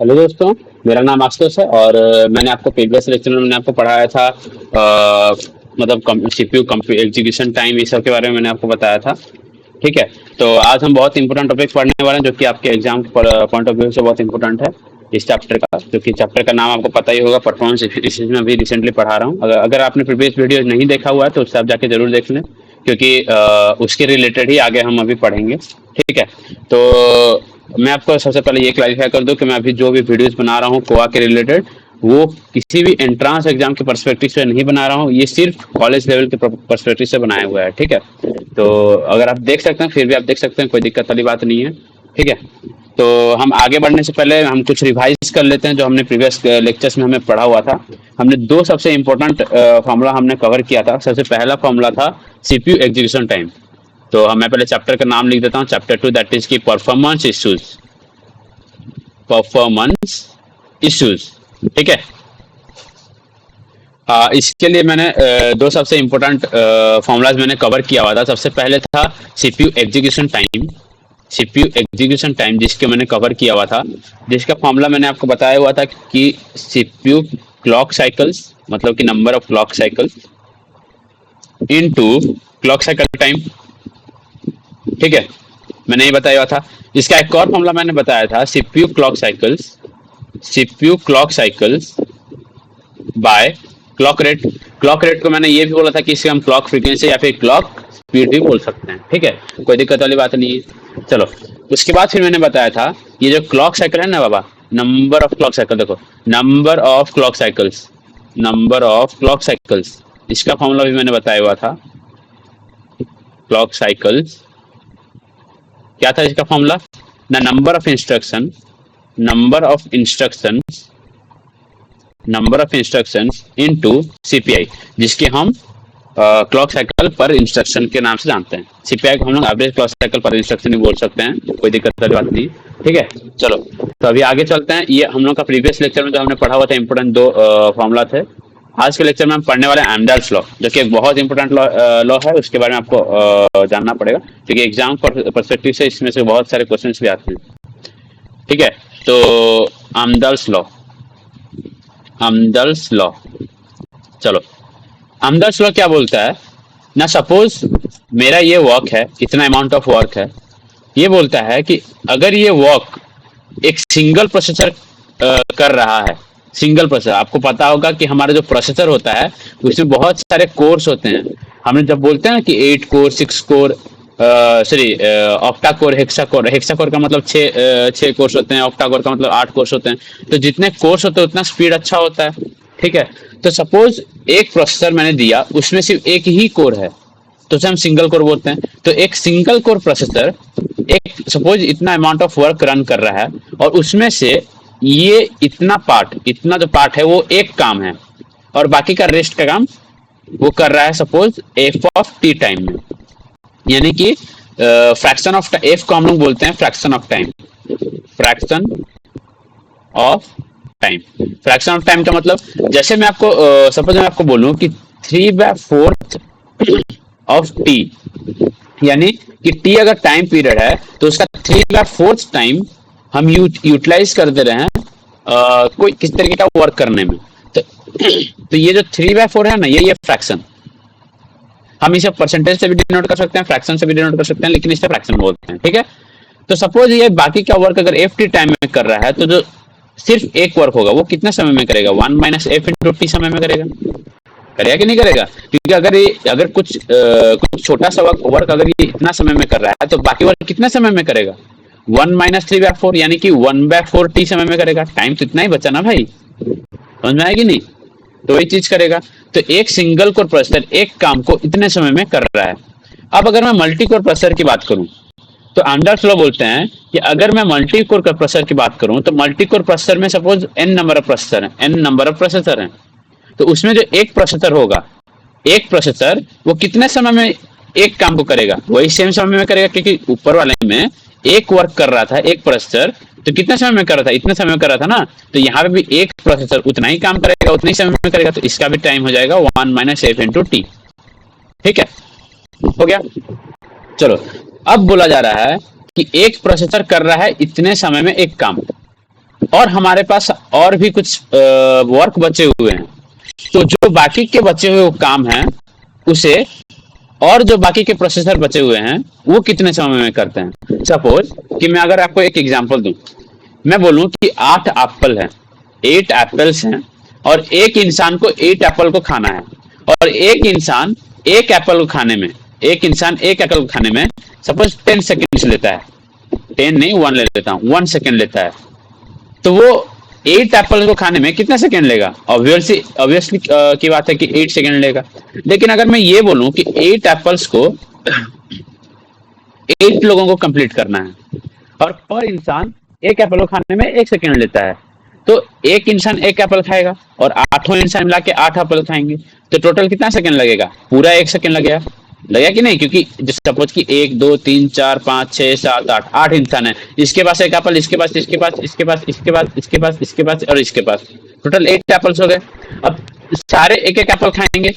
Hello दोस्तों, मेरा नाम आशुतोष है और मैंने आपको प्रीवियस लेक्चर में मैंने आपको पढ़ाया था मतलब सीपीयू एग्जीक्यूशन टाइम इस सब के बारे में मैंने आपको बताया था। ठीक है। तो आज हम बहुत इंपॉर्टेंट टॉपिक पढ़ने वाले हैं जो कि आपके एग्जाम पॉइंट ऑफ व्यू से बहुत इंपॉर्टेंट है। इस चैप्टर का, जो कि चैप्टर का नाम आपको पता ही होगा, परफॉर्मेंस एफिशिएंसी में अभी रिसेंटली पढ़ा रहा हूँ। अगर आपने प्रीवियस वीडियो नहीं देखा हुआ है तो उससे आप जाके जरूर देख लें, क्योंकि उसके रिलेटेड ही आगे हम अभी पढ़ेंगे। ठीक है। तो मैं आपको सबसे पहले ये क्लैरिफाई कर दूं कि मैं अभी जो भी वीडियोस बना रहा हूँ कोआ के रिलेटेड, वो किसी भी एंट्रांस एग्जाम के पर्सपेक्टिव से नहीं बना रहा हूँ। ये सिर्फ कॉलेज लेवल के पर्सपेक्टिव से बनाया हुआ है। ठीक है। तो अगर आप देख सकते हैं, फिर भी आप देख सकते हैं, कोई दिक्कत वाली बात नहीं है। ठीक है। तो हम आगे बढ़ने से पहले हम कुछ रिवाइज कर लेते हैं जो हमने प्रीवियस लेक्चर्स में हमें पढ़ा हुआ था। हमने दो सबसे इंपॉर्टेंट फॉर्मूला हमने कवर किया था। सबसे पहला फॉर्मूला था सीपीयू एग्जीक्यूशन टाइम। तो मैं पहले चैप्टर का नाम लिख देता हूँ, चैप्टर 2, दैट इज की परफॉर्मेंस इश्यूज। Performance issues. ठीक है। इसके लिए मैंने दो सबसे इंपॉर्टेंट फॉर्मूलाज मैंने कवर किया हुआ था। सबसे पहले था CPU execution time. CPU execution time जिसके मैंने कवर किया हुआ था, जिसका फॉर्मूला मैंने आपको बताया हुआ था कि सीपीयू क्लॉक साइकिल्स, मतलब कि number of clock cycles into clock cycle time. ठीक है। मैंने ये बताया हुआ था। इसका एक और फॉर्मूला मैंने बताया था, CPU clock cycles by clock rate. Clock rate को मैंने ये भी बोला था कि इसे हम क्लॉक फ्रीक्वेंसी या फिर क्लॉक स्पीड भी बोल सकते हैं। ठीक है, कोई दिक्कत वाली बात नहीं है। चलो, उसके बाद फिर मैंने बताया था ये जो क्लॉक साइकिल है ना बाबा, नंबर ऑफ क्लॉक साइकिल, देखो number of clock cycles, number of clock cycles, इसका फॉर्मूला भी मैंने बताया हुआ था। क्लॉक साइकिल्स क्या था इसका फॉर्मूला? ना number of instruction, number of instruction, number of instruction into CPI, जिसके हम क्लॉक साइकिल पर इंस्ट्रक्शन के नाम से जानते हैं। सीपीआई को हम लोग एवरेज क्लॉक साइकिल पर इंस्ट्रक्शन भी बोल सकते हैं, कोई दिक्कत वाली बात नहीं। ठीक है। चलो, तो अभी आगे चलते हैं। ये हम लोग का प्रीवियस लेक्चर में जो हमने पढ़ा हुआ था इंपोर्टेंट दो फॉर्मूला थे। आज के लेक्चर में हम पढ़ने वाले एमडाल्स लॉ, जो कि एक बहुत इंपॉर्टेंट लॉ है। उसके बारे में आपको जानना पड़ेगा, क्योंकि एग्जाम परस्पेक्टिव से इसमें से बहुत सारे क्वेश्चन भी आते हैं। ठीक है। तो आमदाल्स लॉ, आमदाल्स लॉ, चलो आमदाल्स लॉ क्या बोलता है ना, सपोज मेरा ये वर्क है, इतना अमाउंट ऑफ वर्क है। ये बोलता है कि अगर ये वर्क एक सिंगल प्रोसेसर कर रहा है, सिंगल प्रोसेसर, आपको पता होगा कि हमारा जो प्रोसेसर होता है उसमें बहुत सारे कोर्स होते हैं। हमने जब बोलते हैं ना कि 8 core, 6 core, sorry octa core, hexa core, hexa core का मतलब 6 कोर्स होते हैं, ऑक्टा कोर का मतलब 8 कोर्स होते हैं। तो जितने कोर्स होते हैं उतना स्पीड अच्छा होता है। ठीक है। तो सपोज एक प्रोसेसर मैंने दिया, उसमें सिर्फ एक ही कोर है, तो उसे हम सिंगल कोर बोलते हैं। तो एक सिंगल कोर प्रोसेसर एक सपोज इतना अमाउंट ऑफ वर्क रन कर रहा है, और उसमें से ये इतना पार्ट, इतना जो पार्ट है वो एक काम है, और बाकी का रेस्ट का काम वो कर रहा है suppose F of T time में, यानी कि फ्रैक्शन ऑफ एफ को हम लोग बोलते हैं fraction of time. Fraction of time, fraction of time का मतलब, जैसे मैं आपको सपोज मैं आपको बोलूं कि 3/4 ऑफ टी, यानी कि टी अगर टाइम पीरियड है तो उसका 3/4 टाइम हम यूटिलाइज कर दे रहे हैं कोई किस तरीके का वर्क करने में। तो ये जो 3/4 है ना, ये फ्रैक्शन, हम इसे परसेंटेज से भी डिनोट कर सकते हैं, फ्रैक्शन से भी डिनोट कर सकते हैं, लेकिन इसे फ्रैक्शन बोलते हैं। ठीक है। तो सपोज ये बाकी का वर्क अगर एफ टी टाइम में कर रहा है, तो जो सिर्फ एक वर्क होगा वो कितने समय में करेगा? 1 - f × t समय में करेगा। करेगा कि नहीं करेगा? क्योंकि अगर कुछ छोटा सा वर्क अगर ये इतना समय में कर रहा है, तो बाकी वर्क कितने समय में करेगा? 1 - 3/4, यानी कि 1/4 t समय में करेगा। टाइम तो इतना ही बचा ना भाई, समझ में आएगी नहीं? तो वही चीज करेगा। तो एक सिंगल कोर प्रोसेसर एक काम को इतने समय में कर रहा है। अब अगर मैं मल्टी कोर प्रोसेसर की बात करूं, तो आमदाल्स लॉ बोलते हैं कि अगर मैं मल्टी कोर प्रोसेसर की बात करूं, तो मल्टी कोर प्रोसेसर में suppose n number of processor हैं, n नंबर ऑफ प्रोसेसर हैं। तो उसमें जो एक प्रोसेसर होगा, एक प्रोसेसर वो कितने समय में एक काम को करेगा? वही सेम समय में करेगा, क्योंकि ऊपर वाले में एक वर्क कर रहा था एक प्रोसेसर, तो कितने समय में कर रहा था? इतने समय में कर रहा था ना। तो यहाँ पे भी एक प्रोसेसर उतना ही काम करेगा, उतने ही समय में करेगा, तो इसका भी टाइम हो जाएगा 1 - f × t। ठीक है, हो गया। चलो, अब बोला जा रहा है कि एक प्रोसेसर कर रहा है इतने समय में एक काम। और हमारे पास और भी कुछ वर्क बचे हुए हैं, तो जो बाकी के बचे हुए काम हैं उसे, और जो बाकी के प्रोसेसर बचे हुए हैं वो कितने समय में करते हैं। सपोज कि मैं अगर आपको एक एग्जांपल दूं, मैं बोलूं कि 8 एप्पल हैं, 8 एप्पल्स हैं, और एक इंसान को 8 एप्पल को खाना है, और एक इंसान एक एप्पल को खाने में, एक इंसान एक एप्पल को खाने में सपोज 10 सेकेंड्स लेता है, 10 नहीं 1 ले लेता हूँ, 1 सेकेंड लेता है, तो वो 8 एप्पल को खाने में कितना सेकेंड लेगा। ऑब्वियसली की बात है कि 8 सेकेंड लेगा। लेकिन अगर मैं ये बोलूं कि 8 एप्पल्स को 8 लोगों को कंप्लीट करना है, और पर इंसान एक एप्पल को खाने में 1 सेकेंड लेता है, तो एक इंसान एक एप्पल खाएगा और आठों इंसान मिला के 8 एप्पल खाएंगे, तो टोटल कितना सेकेंड लगेगा, पूरा 1 सेकेंड लगेगा। लगा कि नहीं, क्योंकि सपोज कि 1 2 3 4 5 6 7 8 8 इंसान है, इसके पास एक एप्पल, इसके पास, इसके पास, इसके पास, इसके पास, इसके पास, इसके पास और इसके पास, टोटल 8 एप्पल्स हो गए। अब सारे एक एक एप्पल खाएंगे,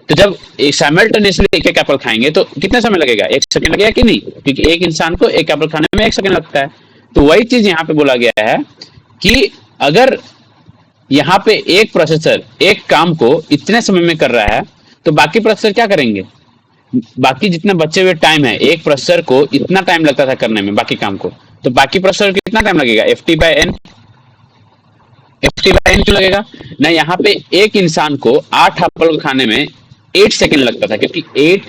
तो जब साइमल्टेनियसली एक एक एप्पल खाएंगे तो कितना समय लगेगा, 1 सेकेंड लगेगा कि नहीं, क्योंकि एक इंसान को एक एप्पल खाने में 1 सेकेंड लगता है। तो वही चीज यहाँ पे बोला गया है कि अगर यहाँ पे एक प्रोसेसर एक काम को इतने समय में कर रहा है, तो बाकी प्रोसेसर क्या करेंगे, बाकी जितने बचे हुए टाइम है, एक प्रोसेसर को इतना टाइम लगता था करने में बाकी काम को, तो बाकी प्रोसेसर को कितना टाइम लगेगा, FT/n, FT/n क्यों लगेगा ना, यहाँ पे एक इंसान को 8 एप्पल को खाने में 8 सेकेंड लगता था, क्योंकि 8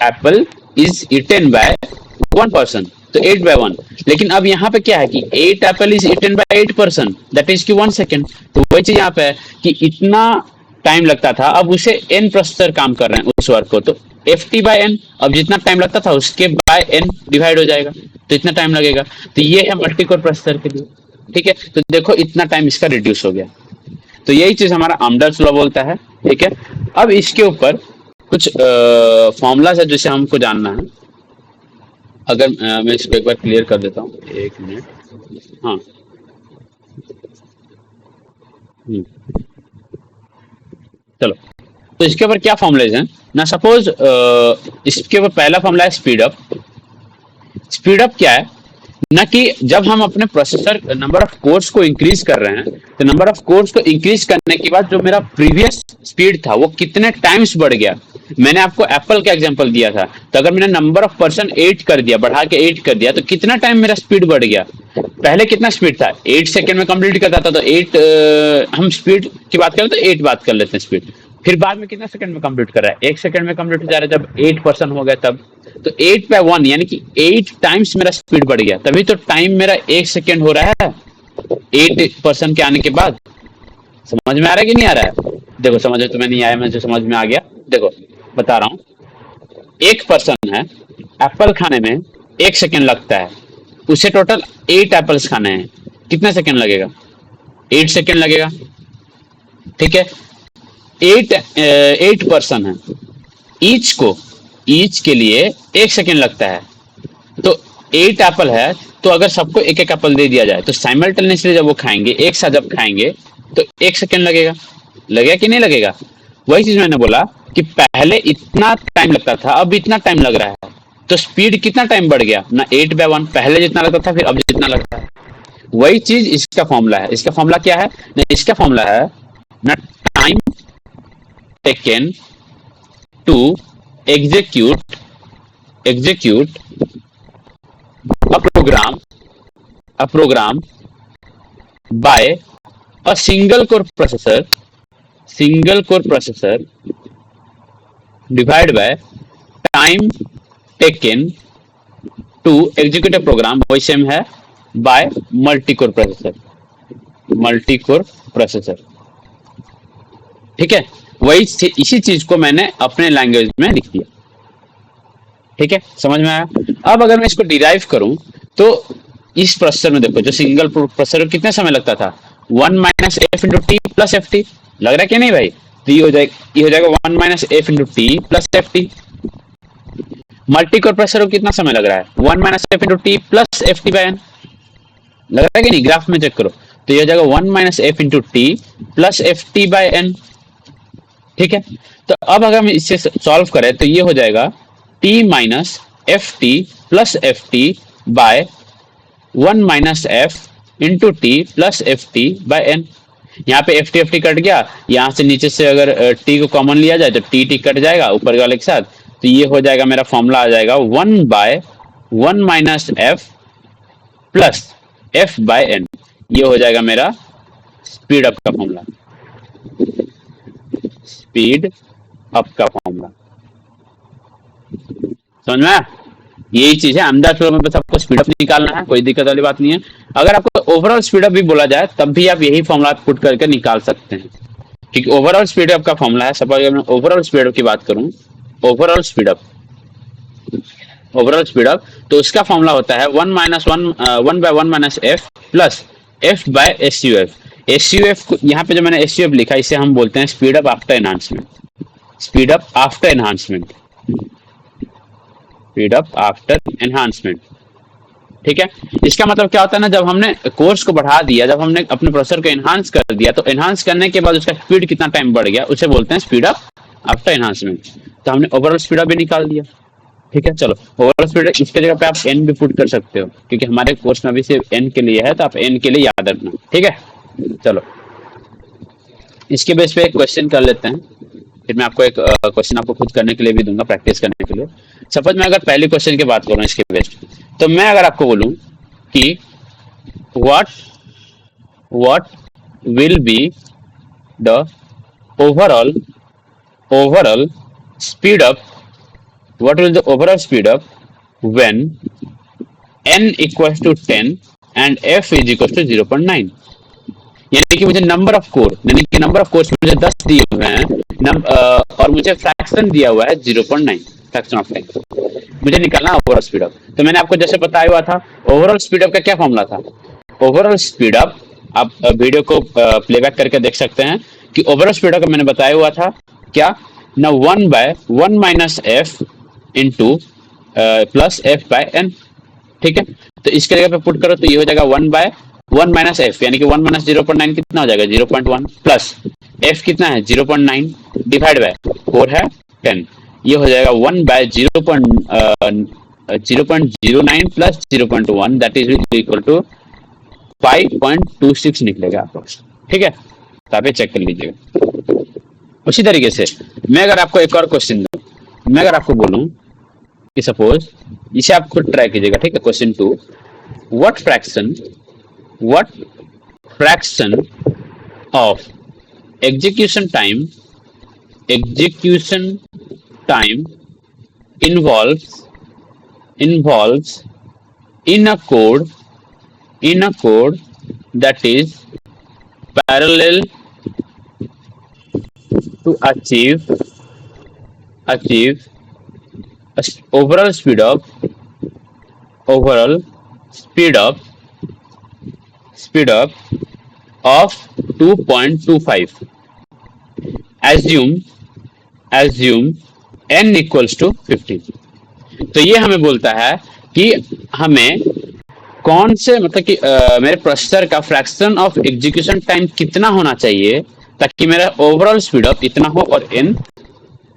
Apple is eaten by 1 person, तो 8/1। लेकिन अब यहाँ पे क्या है कि 8 Apple is eaten by 8 person, that is की 1 सेकेंड। तो वही चीज यहाँ पे है कि इतना टाइम लगता था, अब उसे n प्रोसेसर काम कर रहे हैं उस वर्क को, तो FT/n, अब जितना टाइम लगता था उसके बाय n डिवाइड हो जाएगा, तो इतना टाइम लगेगा। तो ये है मल्टी कोर प्रोसेसर के लिए, ठीक है। तो देखो इतना टाइम इसका रिड्यूस हो गया, तो यही चीज हमारा आमदार्स लॉ बोलता है, ठीक है। अब इसके ऊपर कुछ फॉर्मूलाज है जिसे हमको जानना है। अगर मैं इसको एक बार क्लियर कर देता हूँ, 1 मिनट, हाँ, चलो। तो इसके ऊपर क्या फॉर्मुलेज हैं ना, सपोज इसके ऊपर पहला फॉर्मूला है स्पीड अप। स्पीड अप क्या है ना, कि जब हम अपने प्रोसेसर नंबर ऑफ कोर्स को इंक्रीज कर रहे हैं, तो नंबर ऑफ कोर्स को इंक्रीज करने के बाद जो मेरा प्रीवियस स्पीड था वो कितने टाइम्स बढ़ गया। मैंने आपको एप्पल का एग्जांपल दिया था, तो अगर मैंने नंबर ऑफ पर्सन 8 कर दिया, बढ़ा के 8 कर दिया, तो कितना टाइम मेरा स्पीड बढ़ गया। पहले कितना स्पीड था, 8 सेकेंड में कंप्लीट करता था, तो 8 हम स्पीड की बात करें तो 8 बात कर लेते हैं स्पीड। फिर बाद में कितना सेकंड में कंप्लीट कर रहा है, 1 सेकंड में कंप्लीट हो जा रहा है, जब 8 पर्सन हो गया तब। तो 8/1 यानी कि 8 टाइम्स मेरा स्पीड बढ़ गया, तभी तो टाइम मेरा 1 सेकंड हो रहा है 8 पर्सन के आने के बाद। समझ में आ रहा है कि नहीं आ रहा है, देखो समझ में तुम्हें नहीं आया, मुझे समझ में आ गया। देखो बता रहा हूँ, एक पर्सन है, एप्पल खाने में 1 सेकंड लगता है, उसे टोटल 8 एप्पल्स खाने हैं, कितना सेकंड लगेगा, 8 सेकंड लगेगा, ठीक है। 8 पर्सन है, ईच के लिए 1 सेकंड लगता है, तो 8 एप्पल है, तो अगर सबको एक एक एप्पल दे दिया जाए तो साइमल्टेनियसली जब वो खाएंगे, एक साथ जब खाएंगे, तो 1 सेकंड लगेगा। लगेगा कि नहीं लगेगा। वही चीज मैंने बोला कि पहले इतना टाइम लगता था, अब इतना टाइम लग रहा है, तो स्पीड कितना टाइम बढ़ गया ना, 8/1, पहले जितना लगता था फिर अब जितना लगता है। वही चीज इसका फॉर्मूला है। इसका फॉर्मूला क्या है ना, इसका फॉर्मूला है ना, time taken to execute a program by a single core processor divided by time taken to execute a program, वही सेम है by मल्टी कोर प्रोसेसर, ठीक है। वही इसी चीज को मैंने अपने लैंग्वेज में लिख दिया, ठीक है, समझ में आया। अब अगर मैं इसको डिराइव करूं, तो इस प्रोसेसर में देखो, जो सिंगल प्रोसेसर कितने समय लगता था, 1 minus F into T plus F T, लग रहा है कि नहीं भाई। तो ये हो जाएगा 1 minus F into T plus F T. Multi core processor को कितना समय लग रहा है, 1 minus F into T plus F T by N, लग रहा है कि नहीं, ग्राफ में चेक करो। तो ये हो जाएगा 1 minus F into T plus F T by N, ठीक है। तो अब अगर हम इससे सॉल्व करें तो ये हो जाएगा t minus F T plus F T by 1 minus F into T plus F T by N. यहाँ पे एफ टी कट गया, यहाँ से नीचे से अगर टी को कॉमन लिया जाए तो टी टी कट जाएगा ऊपर वाले के साथ, तो ये हो जाएगा मेरा फॉर्मूला आ जाएगा 1/1 minus F plus F by N. ये हो जाएगा मेरा स्पीड अप का फॉर्मूला, स्पीड अप का फॉर्मूला। समझ में आया? यही चीज है, अहमदाबाद फ्लो में बस आपको स्पीड अप निकालना है, कोई दिक्कत वाली बात नहीं है। अगर आपको ओवरऑल स्पीड अप भी बोला जाए तब भी आप यही फॉर्मूला पुट करके निकाल सकते हैं, क्योंकि ओवरऑल स्पीड अप का फॉर्मूला है। सपोज अगर मैं ओवरऑल स्पीड अप की बात करूं, overall speed up, overall speed up, तो उसका फॉर्मूला होता है 1/1 minus F plus F by S U F. S U F यहाँ पे जो मैंने एस यू एफ लिखा, इसे हम बोलते हैं speed up after enhancement, speed up after enhancement, speed up after enhancement. ठीक है, इसका मतलब क्या होता है ना, जब हमने कोर्स को बढ़ा दिया, जब हमने अपने प्रोसेसर को एनहांस कर दिया, तो एनहांस करने के बाद उसका स्पीड कितना टाइम बढ़ गया, उसे बोलते हैं स्पीड अप आफ्टर एनहांसमेंट। तो हमने ओवरऑल स्पीड अप भी निकाल दिया। ठीक है, चलो ओवरऑल स्पीड इसके जगह पे आप एन भी पुट कर सकते हो, क्योंकि हमारे कोर्स में अभी सिर्फ एन के लिए है, तो आप एन के लिए याद रखना। ठीक है, चलो इसके बेस पे एक क्वेश्चन कर लेते हैं, फिर मैं आपको एक क्वेश्चन आपको खुद करने के लिए भी दूंगा, प्रैक्टिस करने के लिए। सपोज मैं अगर पहले क्वेश्चन की बात करूं इसके बेस पे, तो मैं अगर आपको बोलूं कि what will be the overall speed up, what will the overall speed up when n equals to 10 and f is equals to 0.9। यानी कि मुझे नंबर ऑफ कोर, यानी कि नंबर ऑफ कोर्स मुझे 10 दिए हुए हैं, और मुझे फ्रैक्शन दिया हुआ है 0.9, फ्रैक्शन ऑफ टाइम, मुझे निकालना ओवरऑल स्पीड अप। तो मैंने आपको जैसे बताया हुआ था, ओवरऑल स्पीड अप का क्या फॉर्मूला था। ओवरऑल स्पीड अप, आप वीडियो को प्लेबैक करके देख सकते हैं कि ओवरऑल स्पीड अप मैंने बताया हुआ था क्या ना, 1/1 minus F into plus F by N. ठीक है, तो इसके जगह पे पुट करो तो ये हो जाएगा 1/1 माइनस एफ, यानी कि 1 माइनस 0.9 कितना हो जाएगा 0.1, प्लस एफ कितना है 0.9 डिवाइड बाय 4 है 10, ये हो जाएगा 1/0.09 plus 0.1 that is equal to 5.26 निकलेगा आपको। ठीक है, तो आप ये चेक कर लीजिएगा। उसी तरीके से मैं अगर आपको एक और क्वेश्चन दूं, मैं अगर आपको बोलूं कि सपोज, इसे आप खुद ट्राई कीजिएगा। ठीक है, question 2, what fraction of execution time involves in a code that is parallel to achieve overall speed up of 2.25, assume n equals to 15। तो ये हमें बोलता है कि हमें कौन से, मतलब कि मेरे प्रोसेसर का फ्रैक्शन ऑफ एग्जीक्यूशन टाइम कितना होना चाहिए ताकि मेरा ओवरऑल स्पीड अप इतना हो और n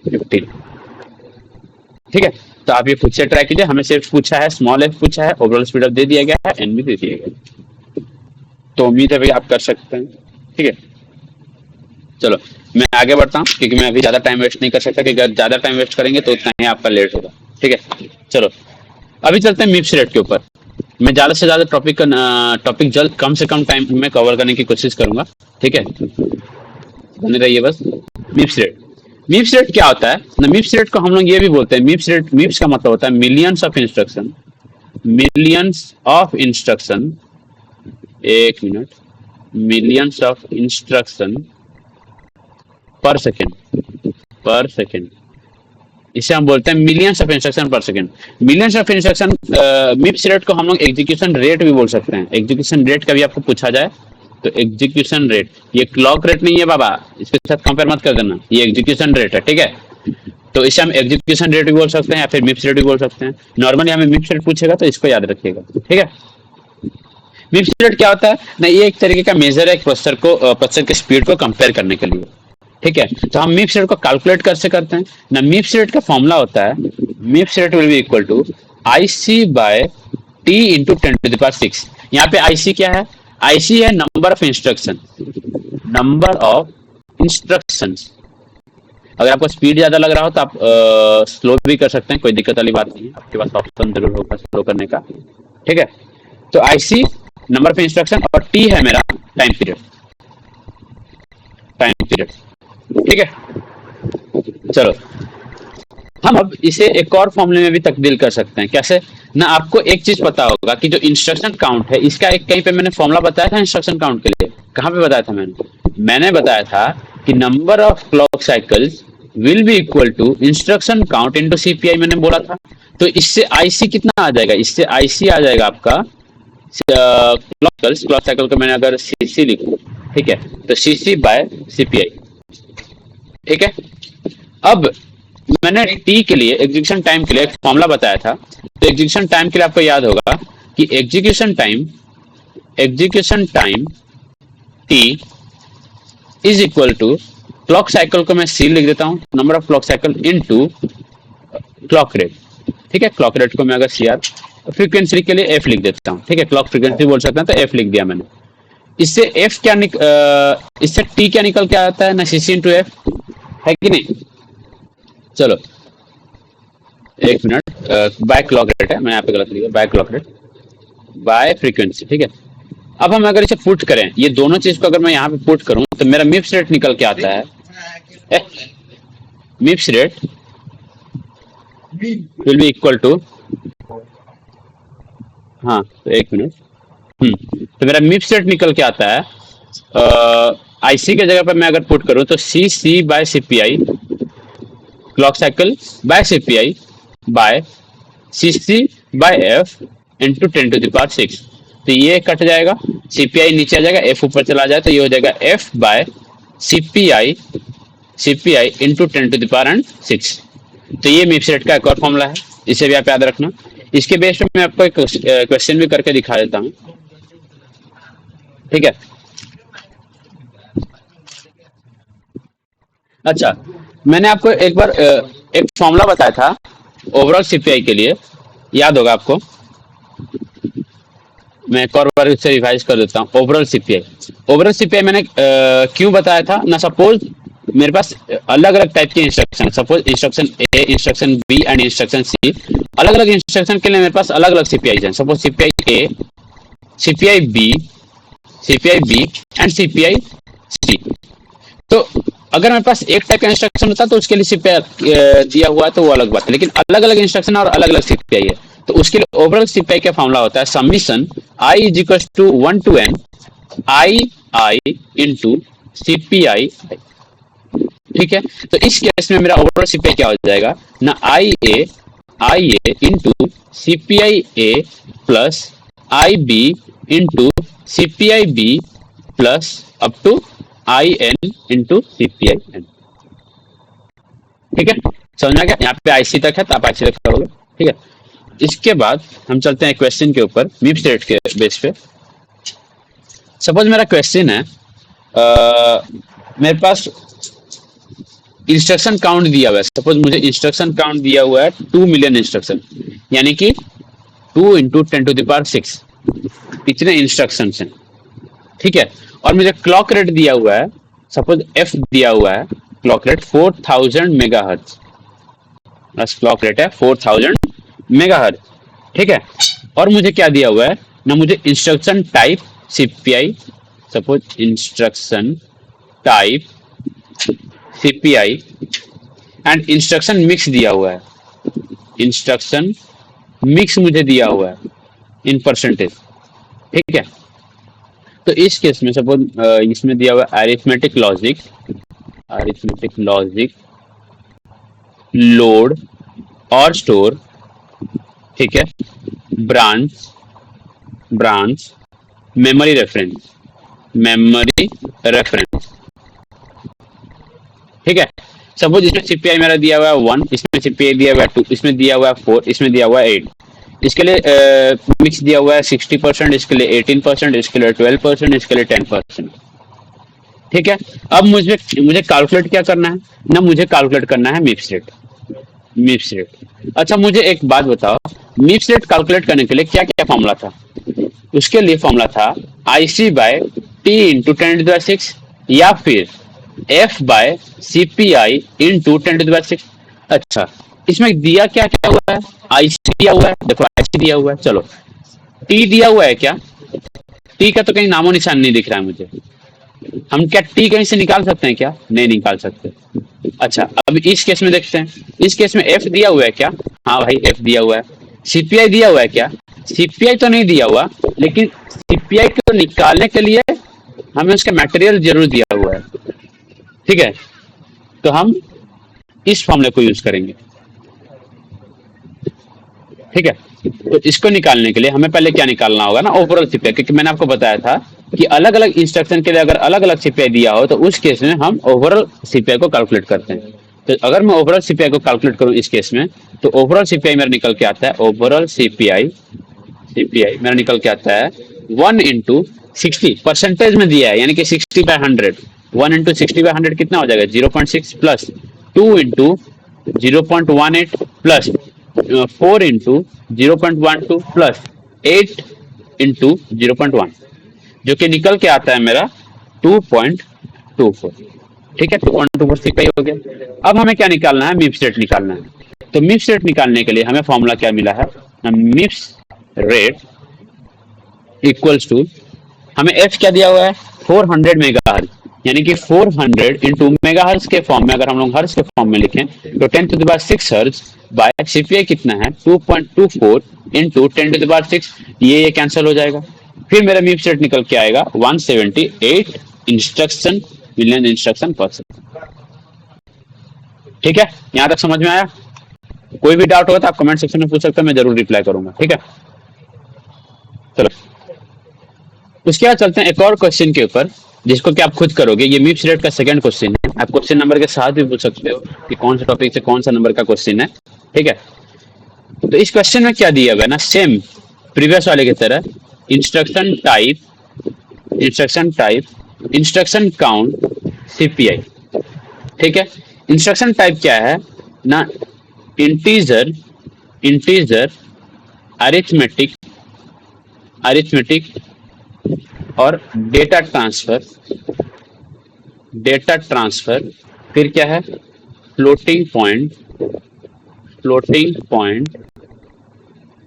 15। ठीक है, तो आप ये खुद से ट्राई कीजिए। हमें सिर्फ पूछा है, स्मॉल f पूछा है, ओवरऑल स्पीड अप दे दिया गया है, n भी दे दिया गया है, तो उम्मीद है भाई आप कर सकते हैं। ठीक है, चलो मैं आगे बढ़ता हूँ, क्योंकि मैं अभी ज्यादा टाइम वेस्ट नहीं कर सकता, क्योंकि अगर ज्यादा टाइम वेस्ट करेंगे तो उतना ही आपका लेट होगा। ठीक है, चलो अभी चलते हैं मिप्स रेट के ऊपर। मैं ज्यादा से ज्यादा टॉपिक जल्द कम से कम टाइम में कवर करने की कोशिश करूंगा। ठीक है, बने रहिए बस। मिप्स रेट क्या होता है ना, मिप्स रेट को हम लोग ये भी बोलते हैं, मिप्स का मतलब होता है मिलियंस ऑफ इंस्ट्रक्शन, एक मिनट, मिलियंस ऑफ इंस्ट्रक्शन पर सेकेंड, इसे हम बोलते हैं मिलियंस ऑफ इंस्ट्रक्शन पर second. Millions of instruction, मिप्स rate को हम लोग एग्जीक्यूशन रेट भी बोल सकते हैं। एग्जीक्यूशन रेट कभी आपको पूछा जाए तो एग्जीक्यूशन रेट, ये क्लॉक रेट नहीं है बाबा, इसके साथ कंपेयर मत कर देना, ये एग्जीक्यूशन रेट है। ठीक है, तो इसे हम एग्जीक्यूशन रेट भी बोल सकते हैं या फिर मिप्स रेट भी बोल सकते हैं। नॉर्मली हमें मिप्स रेट पूछेगा तो इसको याद रखिएगा। ठीक है, मिप्स रेट क्या होता है ना, ये एक तरीके का मेजर है प्रोसेसर के स्पीड को कंपेयर करने के लिए। ठीक है, तो हम मिप्स रेट को कैलकुलेट कैसे करते हैं ना, मिप्स रेट का फॉर्मूला होता है, MIPS rate will be equal to IC by T into 10⁶। यहाँ पे IC क्या है, आईसी है number of instruction, number of instructions. अगर आपको स्पीड ज्यादा लग रहा हो तो आप स्लो भी कर सकते हैं, कोई दिक्कत वाली बात नहीं है, आपके पास ऑप्शन जरूर होगा स्लो करने का। ठीक है, तो आईसी नंबर ऑफ इंस्ट्रक्शन और टी है मेरा टाइम पीरियड, टाइम पीरियड। ठीक है, चलो हम अब इसे एक और फॉर्मूले में भी तब्दील कर सकते हैं। कैसे ना, आपको एक चीज पता होगा कि जो इंस्ट्रक्शन काउंट है, इसका एक कहीं पे मैंने फॉर्मूला बताया था इंस्ट्रक्शन काउंट के लिए। कहां पे बताया था मैंने बताया था कि number of clock cycles will be equal to instruction count into CPI, मैंने बोला था। तो इससे आईसी कितना आ जाएगा, इससे आईसी आ जाएगा आपका क्लॉक साइकिल को मैंने अगर सीसी लिखूं, ठीक है, तो सीसी बाय सीपीआई। ठीक है, अब मैंने टी के लिए एग्जीक्यूशन टाइम के लिए एक फॉर्मूला बताया था। तो एग्जीक्यूशन टाइम के लिए आपको याद होगा कि execution time T is equal to clock cycle को मैं सी लिख देता हूं, number of clock cycle into clock rate. ठीक है, क्लॉक रेट को मैं अगर सी आर, फ्रीक्वेंसी के लिए एफ लिख देता हूं। ठीक है, क्लॉक फ्रीक्वेंसी बोल सकते हैं तो एफ लिख दिया मैंने। इससे एफ क्या इससे टी क्या निकल के आता है ना, सीसी इंटू एफ, है कि नहीं। चलो एक मिनट, बाय क्लॉक रेट है, मैं यहाँ पे गलत लिखा, by clock rate by frequency. ठीक है, अब हम अगर इसे पुट करें, ये दोनों चीज को अगर मैं यहाँ पे पुट करूं तो मेरा मिप्स रेट निकल के आता है, MIPS rate will be equal to, हाँ तो एक मिनट, तो मेरा मिप्स रेट निकल के आता है, आईसी के जगह पर मैं अगर पुट करूं तो C C by CPI, clock cycle by CPI by C C by F into 10⁶। तो ये कट जाएगा, सीपीआई नीचे आ जाएगा, एफ ऊपर चला जाए, तो ये हो जाएगा एफ बाय सीपीआई इंटू 10⁶। तो ये मिप्स रेट का एक और फॉर्मूला है, इसे भी आप याद रखना। इसके बेस पे मैं आपको एक क्वेश्चन भी करके दिखा देता हूँ। ठीक है, अच्छा मैंने आपको एक बार एक फॉर्मूला बताया था ओवरऑल सीपीआई के लिए, याद होगा आपको। मैं एक और बार इसे रिवाइज कर देता हूँ। ओवरऑल सीपीआई मैंने क्यों बताया था ना, सपोज मेरे पास अलग अलग टाइप के instruction, suppose instruction A, instruction B and instruction C, अलग अलग इंस्ट्रक्शन के लिए मेरे पास अलग अलग सीपीआई है। Suppose CPI A, CPI B and CPI C. तो अगर मेरे पास एक टाइप का इंस्ट्रक्शन होता तो उसके लिए सीपीआई दिया हुआ है तो वो अलग बात है, लेकिन अलग अलग इंस्ट्रक्शन और अलग अलग सीपीआई है, तो उसके लिए ओवरऑल सीपीआई का फॉर्मूला होता है summation I is equal to 1 to n I into CPI. ठीक है, तो इस केस में मेरा ओवरऑल सीपीआई क्या हो जाएगा ना, I A into CPI A plus I B into CPI B plus up to I N into CPI N. ठीक है, समझ में आ गया, यहाँ पे आईसी तक है तो आप आईसी तक करोगे। ठीक है, इसके बाद हम चलते हैं क्वेश्चन के ऊपर, मिप्स रेट के बेस पे। सपोज मेरा क्वेश्चन है, मेरे पास इंस्ट्रक्शन काउंट दिया हुआ है। सपोज मुझे इंस्ट्रक्शन काउंट दिया हुआ है 2 मिलियन इंस्ट्रक्शन, यानी कि 2 इंटू 10⁶ इतने इंस्ट्रक्शन हैं। ठीक है, और मुझे क्लॉक रेट दिया हुआ है, सपोज एफ दिया हुआ है, क्लॉक रेट 4000 मेगाहर्ट्ज, बस क्लॉक रेट है 4000 मेगाहर्ट्ज। ठीक है, और मुझे क्या दिया हुआ है ना, मुझे instruction type CPI, suppose instruction type CPI and instruction mix दिया हुआ है, इंस्ट्रक्शन मिक्स मुझे दिया हुआ है इन परसेंटेज। ठीक है, तो इस केस में सपोज इसमें दिया हुआ है अरिथमेटिक लॉजिक, लोड और स्टोर। ठीक है, ब्रांच मेमोरी रेफरेंस। ठीक है, सपोज इसमें सीपीआई मेरा दिया हुआ है 1, इसमें सीपीआई दिया हुआ है 2, इसमें दिया हुआ है 4, इसमें दिया हुआ है 8। इसके लिए मिक्स दिया हुआ है 60%, इसके लिए 18%, इसके लिए 12%, इसके लिए 10%। ठीक है, अब मुझे कैलकुलेट क्या करना है ना, मुझे कैलकुलेट करना है मिप्स रेट। अच्छा मुझे एक बात बताओ, मिप्स रेट कैलकुलेट करने के लिए क्या क्या फॉर्मूला था। उसके लिए फॉर्मूला था IC बाय T इंटू 10⁻6 या फिर F बाय CPI इंटू 10⁻6। अच्छा, इसमें दिया क्या क्या हुआ है? IC दिया हुआ है, देखो IC दिया हुआ है। चलो, T दिया हुआ है क्या? T का तो कहीं नामो निशान नहीं दिख रहा है मुझे। हम क्या T कहीं से निकाल सकते हैं क्या? नहीं निकाल सकते। अच्छा, अब इस केस में देखते हैं। इस केस में F दिया हुआ है क्या? हाँ भाई, F दिया हुआ है। CPI दिया हुआ है क्या? CPI तो नहीं दिया हुआ, लेकिन CPI को निकालने के लिए हमें उसका मटेरियल जरूर दिया हुआ है। ठीक है, तो हम इस फॉर्मूले को यूज करेंगे। ठीक है, तो इसको निकालने के लिए हमें पहले क्या निकालना होगा ना, ओवरऑल सीपीआई, क्योंकि मैंने आपको बताया था कि अलग अलग इंस्ट्रक्शन के लिए अगर अलग अलग सीपीआई दिया हो तो उस केस में हम ओवरऑल सीपीआई को कैलकुलेट करते हैं। तो अगर मैं ओवरऑल सीपीआई को कैलकुलेट करूं इस केस में, तो ओवरऑल सीपीआई मेरा निकल के आता है, ओवरऑल सीपीआई सीपीआई मेरा निकल के आता है 1 into 60 परसेंटेज में दिया है, यानी कि 60/100। 1 into 60/100 कितना हो जाएगा? 0.6 plus 2 into 0.18 plus 4 into 0.12 plus 8 into 0.1, जो कि निकल के आता है मेरा 2.24। ठीक है, 2.24 सिक्का ही हो गया। अब हमें क्या निकालना है? मिप्स रेट निकालना है। तो मिप्स रेट निकालने के लिए हमें फॉर्मूला क्या मिला है? मिप्स रेट इक्वल्स टू, हमें एफ क्या दिया हुआ है? 400 मेगाहर्ट्ज, यानी कि 400 इंटू मेगाहर्ट्ज के फॉर्म में अगर हम लोग हर्ट्ज के फॉर्म में लिखें तो 10⁻6 हर्ट्ज बाय सीपीआई कितना है? 2.24 इंटू 10⁻6, ये कैंसिल हो जाएगा। फिर मेरा मिप्स रेट निकल के आएगा 178 इंस्ट्रक्शन मिलियन इंस्ट्रक्शन पर सेकंड। ठीक है, यहां तक समझ में आया? कोई भी डाउट होगा तो आप कमेंट सेक्शन में पूछ सकते हैं, मैं जरूर रिप्लाई करूंगा। ठीक है, चलो उसके बाद चलते हैं एक और क्वेश्चन के ऊपर, जिसको कि आप खुद करोगे। ये मिप्स रेट का सेकंड क्वेश्चन है। आप क्वेश्चन नंबर के साथ भी पूछ सकते हो कि कौन सा टॉपिक से कौन सा नंबर का क्वेश्चन है। ठीक है, तो इस क्वेश्चन में क्या दिया हुआ है ना, सेम प्रीवियस वाले की तरह, instruction type, instruction count, CPI. ठीक है, इंस्ट्रक्शन टाइप क्या है ना? इंटीजर, इंटीजर, अरिथमेटिक, अरिथमेटिक और डेटा ट्रांसफर, डेटा ट्रांसफर। फिर क्या है? Floating point, floating point.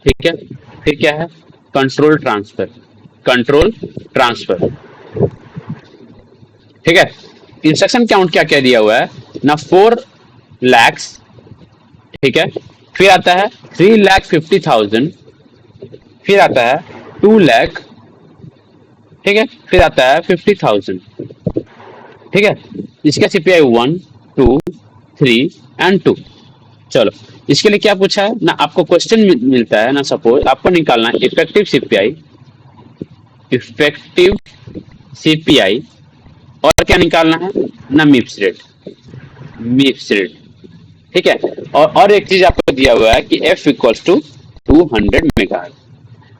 ठीक है, फिर क्या है? Control transfer, control transfer. ठीक है, इंस्ट्रक्शन काउंट क्या क्या दिया हुआ है ना? 4 lakhs। ठीक है, फिर आता है 3,50,000, फिर आता है 2 lakh। ठीक है, फिर आता है 50,000। ठीक है, इसका सीपीआई 1, 2, 3 एंड 2। चलो, इसके लिए क्या पूछा है ना? आपको क्वेश्चन मिलता है ना, सपोज आपको निकालना है इफेक्टिव सीपीआई, इफेक्टिव सीपीआई, और क्या निकालना है ना? मिप्स रेट, मिप्स रेट। ठीक है, और एक चीज आपको दिया हुआ है कि F इक्वल्स टू 200 मेगाहर्ट्ज।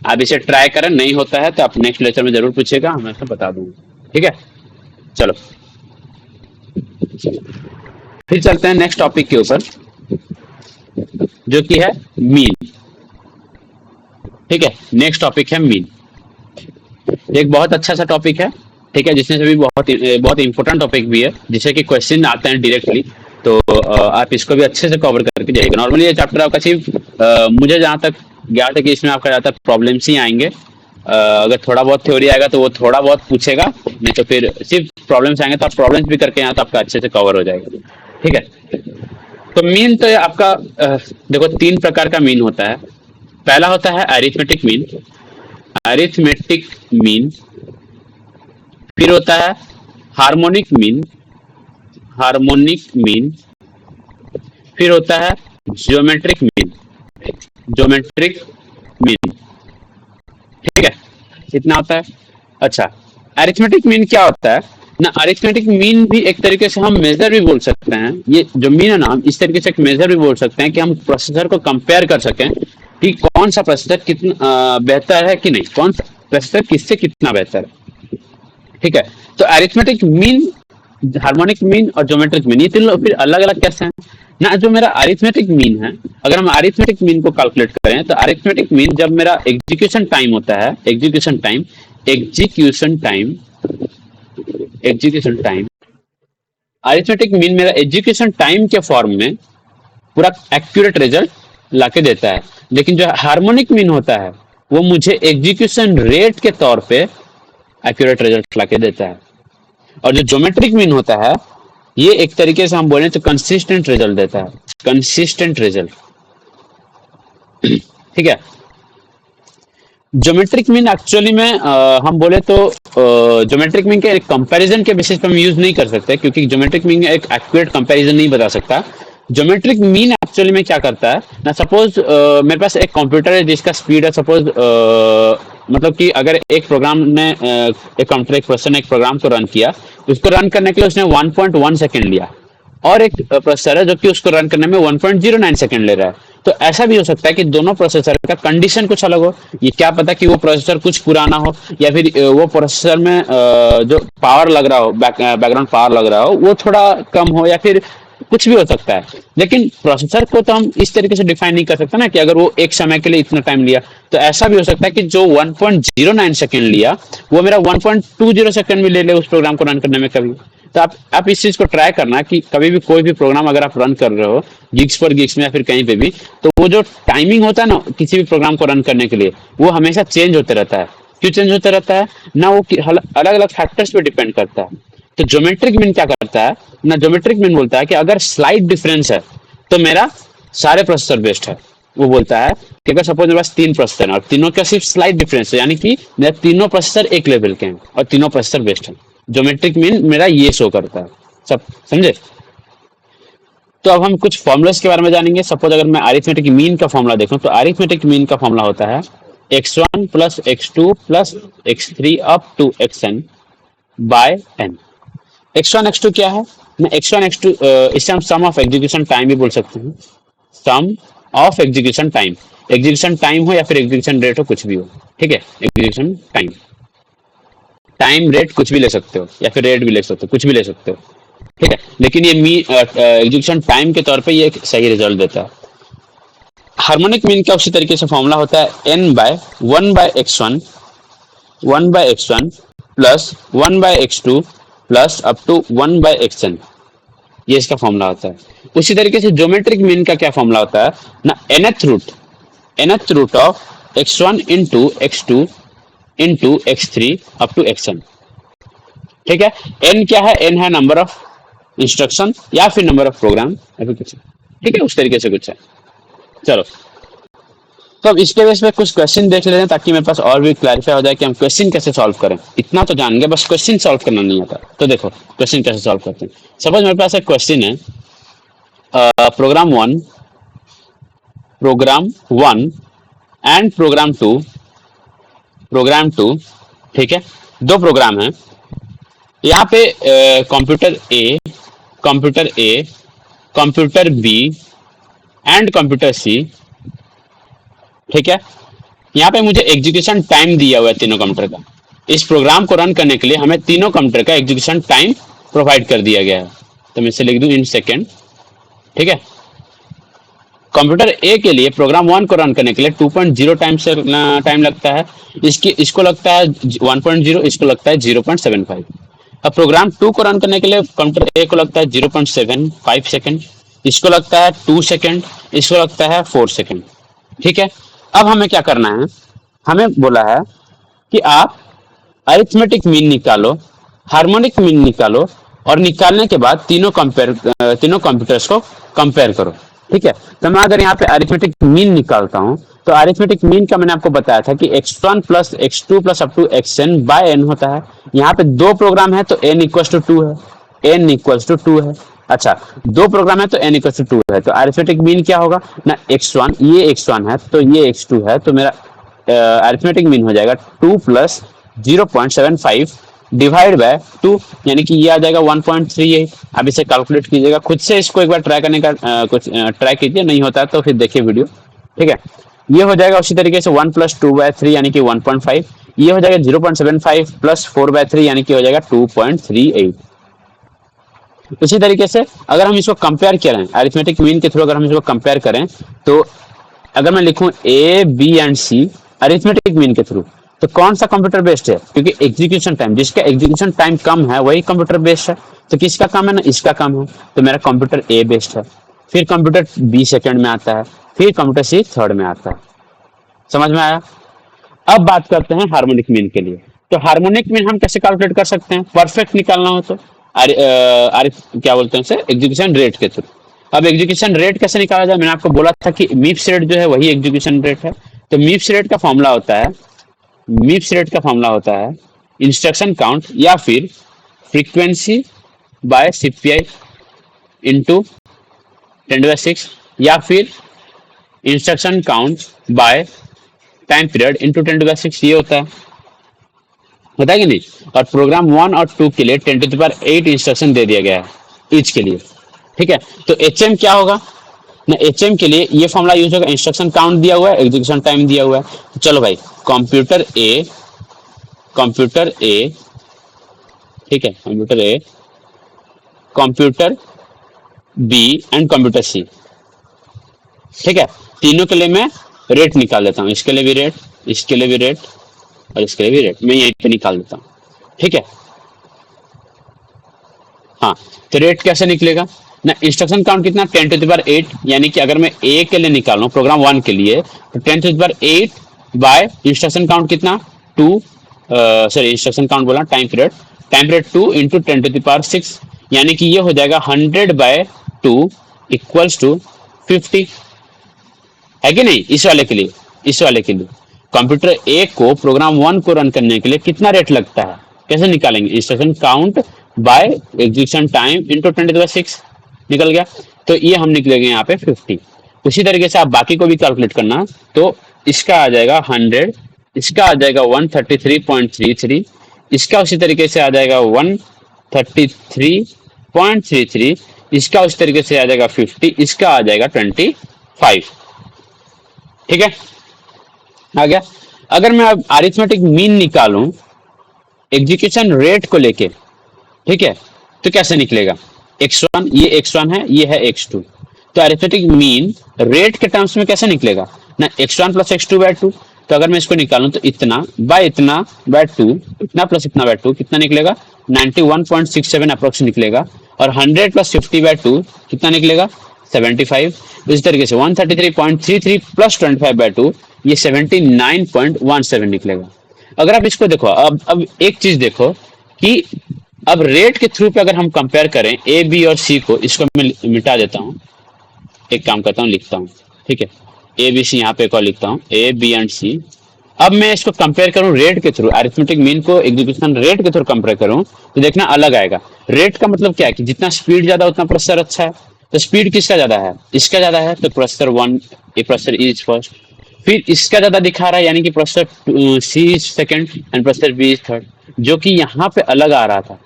आप इसे ट्राई करें, नहीं होता है तो आप नेक्स्ट लेक्चर में जरूर पूछेगा, मैं आपको बता दूंगा। ठीक है, चलो फिर चलते हैं नेक्स्ट टॉपिक के ऊपर, जो कि है मीन। ठीक है, नेक्स्ट टॉपिक है मीन। एक बहुत अच्छा सा टॉपिक है। ठीक है, जिसमें से भी बहुत बहुत इंपॉर्टेंट टॉपिक भी है, जिससे कि क्वेश्चन आते हैं डायरेक्टली। तो आप इसको भी अच्छे से कवर करके जाइएगा। नॉर्मली ये चैप्टर आपका सिर्फ मुझे जहाँ तक ज्ञात है कि इसमें आपका ज़्यादातर प्रॉब्लम्स ही आएंगे। अगर थोड़ा बहुत थ्योरी आएगा तो वो थोड़ा बहुत पूछेगा, नहीं तो फिर सिर्फ प्रॉब्लम्स आएंगे तो आप प्रॉब्लम्स भी करके यहाँ तो आपका अच्छे से कवर हो जाएगा। ठीक है, तो मीन तो आपका देखो 3 प्रकार का मीन होता है। पहला होता है अरिथमेटिक मीन, अरिथमेटिक मीन। फिर होता है हार्मोनिक मीन, हार्मोनिक मीन। फिर होता है ज्योमेट्रिक मीन, ज्योमेट्रिक मीन। ठीक है, इतना होता है। अच्छा, अरिथमेटिक मीन क्या होता है ना? अरिथमेटिक मीन भी एक तरीके से हम मेजर भी बोल सकते हैं। ये जो मीन है ना, हम इस तरीके से एक मेजर भी बोल सकते हैं कि हम प्रोसेसर को कंपेयर कर सकें कि कौन सा प्रोसेसर कितना बेहतर है कि नहीं, कौन सा प्रोसेसर किससे कितना बेहतर है। ठीक है, तो अरिथमेटिक मीन हार्मोनिक मीन और ज्योमेट्रिक मीन ये तीनों फिर अलग अलग कैसे हैं ना। जो मेरा अरिथमेटिक मीन है, अगर हम अरिथमेटिक मीन को कैलकुलेट करें तो अरिथमेटिक मीन जब मेरा एग्जीक्यूशन टाइम होता है, execution time execution time arithmetic mean मेरा एग्जीक्यूशन टाइम के फॉर्म में पूरा एक्यूरेट रिजल्ट लाके देता है। लेकिन जो हार्मोनिक मीन होता है वो मुझे एग्जीक्यूशन रेट के तौर पे एक्यूरेट रिजल्ट लाके देता है। और जो ज्योमेट्रिक मीन होता है ये एक तरीके से हम बोले तो कंसिस्टेंट रिजल्ट देता है, कंसिस्टेंट रिजल्ट। ठीक है। ज्योमेट्रिक मीन एक्चुअली में हम बोले तो ज्योमेट्रिक मीन के एक कंपैरिजन के बेसिस पे हम यूज नहीं कर सकते, क्योंकि ज्योमेट्रिक मीन एक एक्यूरेट कंपैरिजन नहीं बता सकता। ज्योमेट्रिक मीन एक्चुअली में क्या करता है ना, सपोज मेरे पास एक कंप्यूटर है जिसका स्पीड है सपोज मतलब कि अगर एक प्रोग्राम ने एक कंप्यूटर एक पर्सन ने एक प्रोग्राम को रन किया, उसको रन करने के लिए उसने 1.1 सेकंड लिया, और एक प्रोसेसर है जो कि उसको रन करने में 1.09 सेकंड ले रहा है। तो ऐसा भी हो सकता है कि दोनों प्रोसेसर का कंडीशन कुछ अलग हो। ये क्या पता कि वो प्रोसेसर कुछ पुराना हो, या फिर वो प्रोसेसर में जो पावर लग रहा हो, बैकग्राउंड पावर लग रहा हो वो थोड़ा कम हो, या फिर कुछ भी हो सकता है। लेकिन प्रोसेसर को तो हम इस तरीके से डिफाइन नहीं कर सकते ना कि अगर वो एक समय के लिए इतना टाइम लिया, तो ऐसा भी हो सकता है कि जो 1.09 सेकंड लिया वो मेरा 1.20 सेकंड में ले ले उस प्रोग्राम को रन करने में कभी। तो आप इस चीज को ट्राई करना कि कभी भी कोई भी प्रोग्राम अगर आप रन कर रहे हो गिग्स पर गिग्स में या फिर कहीं पे भी, तो वो जो टाइमिंग होता है ना किसी भी प्रोग्राम को रन करने के लिए, वो हमेशा चेंज होते रहता है। क्यों चेंज होता रहता है ना, वो अलग अलग फैक्टर्स पे डिपेंड करता है। तो ज्योमेट्रिक मीन क्या करता है ना, ज्योमेट्रिक मीन बोलता है कि अगर स्लाइट डिफरेंस है तो मेरा सारे प्रोसेसर बेस्ट है। वो बोलता है कि अगर सपोज मेरे पास 3 प्रोसेसर है और तीनों का सिर्फ स्लाइट डिफरेंस है, यानी कि मेरे तीनों प्रोसेसर एक लेवल के हैं और तीनों प्रोसेसर बेस्ट है, ज्योमेट्रिक मीन मेरा ये शो करता है। सब समझे? तो अब हम कुछ फॉर्मुलास के बारे में जानेंगे। सपोज अगर मैं अरिथमेटिक मीन का फॉर्मूला देखूं तो अरिथमेटिक मीन का फॉर्मूला होता है x1 plus x2 plus x3 up to xn by n। x1 x2 क्या है ना, x1 x2 इससे हम सम ऑफ एग्जीक्यूशन टाइम भी बोल सकते हैं। Sum of execution time, execution time हो या फिर एग्जीक्यूशन रेट हो, कुछ भी हो। ठीक है, एग्जीक्यूशन टाइम, टाइम रेट कुछ भी ले सकते हो या फिर रेट भी ले सकते हो, कुछ भी ले सकते हो। ठीक है, लेकिन ये एग्जीक्यूशन टाइम के तौर पे ये एक सही रिजल्ट देता है। हार्मोनिक मीन का उसी तरीके से फॉर्मूला होता है n by 1 by x1 plus 1 by x2 plus up to 1 by xn, ये इसका फॉर्मूला होता है। उसी तरीके से ज्योमेट्रिक मीन का क्या फॉर्मूला होता है ना, nth root of x1 into x2 into x3 up to xn। ठीक है, n क्या है, n है नंबर ऑफ इंस्ट्रक्शन या फिर नंबर ऑफ प्रोग्राम या फिर कुछ। ठीक है, उस तरीके से कुछ है। चलो, तो अब इसके बेस पे कुछ क्वेश्चन देख लेते हैं ताकि मेरे पास और भी क्लैरिफाई हो जाए कि हम क्वेश्चन कैसे सॉल्व करें। इतना तो जान गए, बस क्वेश्चन सॉल्व करना नहीं आता। तो देखो क्वेश्चन कैसे सॉल्व करते हैं। सपोज मेरे पास एक क्वेश्चन है, प्रोग्राम 1 एंड प्रोग्राम 2। ठीक है, दो प्रोग्राम है यहाँ पे, computer B and computer C. ठीक है, यहाँ पे मुझे एग्जीक्यूशन टाइम दिया हुआ है तीनों कंप्यूटर का। इस प्रोग्राम को रन करने के लिए हमें तीनों कंप्यूटर का एग्जीक्यूशन टाइम प्रोवाइड कर दिया गया है। तो मैं इसे लिख दूं इन सेकेंड। ठीक है, कंप्यूटर ए के लिए प्रोग्राम 1 को रन करने के लिए 2.0 टाइम लगता है, इसको लगता है 1.0, इसको लगता है 0.75। अब प्रोग्राम 2 को रन करने के लिए कंप्यूटर ए को लगता है 0.75 सेकेंड, इसको लगता है 2 सेकेंड, इसको लगता है 4 सेकेंड। ठीक है, अब हमें क्या करना है, हमें बोला है कि आप अरिथमेटिक मीन निकालो, हार्मोनिक मीन निकालो, और निकालने के बाद तीनों कंप्यूटर्स को कंपेयर करो। ठीक है, तो मैं अगर यहाँ पे अरिथमेटिक मीन निकालता हूँ तो अरिथमेटिक मीन का मैंने आपको बताया था कि x1 plus x2 plus up to xn by n होता है। यहाँ पे दो प्रोग्राम है तो n इक्वल्स टू 2 है, n इक्वल्स टू 2 है। अच्छा, दो प्रोग्राम है तो n इक्वल्स टू 2 है, तो अरिथमेटिक मीन क्या होगा ना, x1, ये x1 है तो ये x2 है, तो मेरा अरिथमेटिक मीन हो जाएगा 2 प्लस 0.75 डिवाइड बाय 2, यानी कि ये आ जाएगा 1.38। अब इसे कैलकुलेट कीजिएगा खुद से, इसको एक बार ट्राई करने का कुछ ट्राई कीजिए, नहीं होता है तो फिर देखिए वीडियो। ठीक है, ये हो जाएगा उसी तरीके से 1 प्लस 2/3 यानी कि 1.5, ये हो जाएगा 0.75 प्लस 4/3 यानी कि हो जाएगा 2.38। इसी तरीके से अगर हम इसको कंपेयर करें अरिथमेटिक मीन के थ्रू, अगर हम इसको कंपेयर करें तो अगर मैं लिखूं A B and C arithmetic mean के थ्रू, तो कौन सा कंप्यूटर बेस्ड है? क्योंकि एग्जीक्यूशन टाइम, जिसका एग्जीक्यूशन टाइम कम है वही कंप्यूटर बेस्ड है। तो किसका काम है ना, इसका काम है, तो मेरा कंप्यूटर ए बेस्ड है। फिर कंप्यूटर बी सेकंड में आता है, फिर कंप्यूटर सी थर्ड में आता है। समझ में आया? अब बात करते हैं हार्मोनिक मीन के लिए। तो हार्मोनिक मीन हम कैसे कैलकुलेट कर सकते हैं परफेक्ट निकालना हो तो? क्या बोलते हैं उसे, एग्जीक्यूशन रेट के थ्रू। अब एग्जीक्यूशन रेट कैसे निकाला जाए? मैंने आपको बोला था कि मीप्स रेट जो है वही एग्जीक्यूशन रेट है। तो मीप्स रेट का फॉर्मूला होता है, मीप्स रेट का फॉर्मूला होता है इंस्ट्रक्शन काउंट या फिर फ्रीक्वेंसी बाय सीपीआई इंटू 10⁻6 या फिर instruction count by time period into 10⁻6, ये होता है कि नहीं? और प्रोग्राम 1 और 2 के लिए 10⁸ इंस्ट्रक्शन दे दिया गया है ईच के लिए। ठीक है, तो एचएम क्या होगा ना, एचएम के लिए ये फॉर्मूला यूज होगा, इंस्ट्रक्शन काउंट दिया हुआ है, एग्जीक्यूशन टाइम दिया हुआ है। तो चलो भाई, कंप्यूटर ए, कंप्यूटर ए, ठीक है, computer A, computer B and computer C, ठीक है, तीनों के लिए मैं रेट निकाल देता हूँ। इसके लिए भी रेट, इसके लिए भी रेट और इसके लिए भी रेट मैं यहीं पे निकाल देता हूँ। ठीक है, हाँ, तो रेट कैसे निकलेगा ना, इंस्ट्रक्शन काउंट कितना 10⁸, यानी कि अगर मैं ए के लिए निकाल रहा हूँ प्रोग्राम 1 के लिए, तो 10⁸ बाय इंस्ट्रक्शन काउंट कितना 2, सॉरी इंस्ट्रक्शन काउंट बोला, टाइम पीरियड 2 इंटू 10⁶, यानी कि ये हो जाएगा 100/2 इक्वल्स टू 50, है कि नहीं? इस वाले के लिए, इस वाले के लिए कंप्यूटर ए को प्रोग्राम 1 को रन करने के लिए कितना रेट लगता है, कैसे निकालेंगे? Instruction count by execution time into 10⁻6 निकल गया, तो ये हम निकलेंगे यहाँ पे 50। उसी तरीके से आप बाकी को भी कैलकुलेट करना, तो इसका आ जाएगा 100, इसका आ जाएगा 133.33, इसका उसी तरीके से आ जाएगा 133.33, इसका उसी तरीके से आ जाएगा 50, इसका आ जाएगा 25। ठीक है, आ गया। अगर मैं अब अरिथमेटिक मीन निकालूं एग्जीक्यूशन रेट को लेके, ठीक है, तो कैसे निकलेगा? x1, ये x1 है, ये है x2, तो अरिथमेटिक मीन रेट के टर्म्स में कैसे निकलेगा ना, x1 प्लस x2/2। तो अगर मैं इसको निकालूं तो इतना बाय इतना बाय 2, इतना प्लस इतना बाय 2 कितना निकलेगा 91.67 अप्रोक्स निकलेगा, और 100 प्लस 50/2 कितना निकलेगा 75। इस तरीके से 133.33 प्लस 25/2 ये 79.17 निकलेगा। अगर आप इसको देखो, अब एक चीज देखो कि अब रेट के थ्रू पे अगर हम कंपेयर करें ए बी और सी को, इसको मैं मिटा देता हूं, एक काम करता हूं, लिखता हूं, ठीक है, ए बी सी यहाँ पे एक और लिखता हूं, ए बी एंड सी। अब मैं इसको कंपेयर करूं रेट के थ्रू, अरिथमेटिक मीन को एग्जीक्यूशन रेट के थ्रू कंपेयर करूं, तो देखना अलग आएगा। रेट का मतलब क्या है कि जितना स्पीड ज्यादा उतना प्रोसेसर अच्छा है। तो स्पीड किसका ज्यादा है, इसका ज्यादा है, तो प्रोसेसर 1, ये प्रोसेसर इज फर्स्ट। फिर इसका ज्यादा दिखा रहा है, यानी कि processor C is second and processor B is third, जो कि यहाँ पे अलग आ रहा था।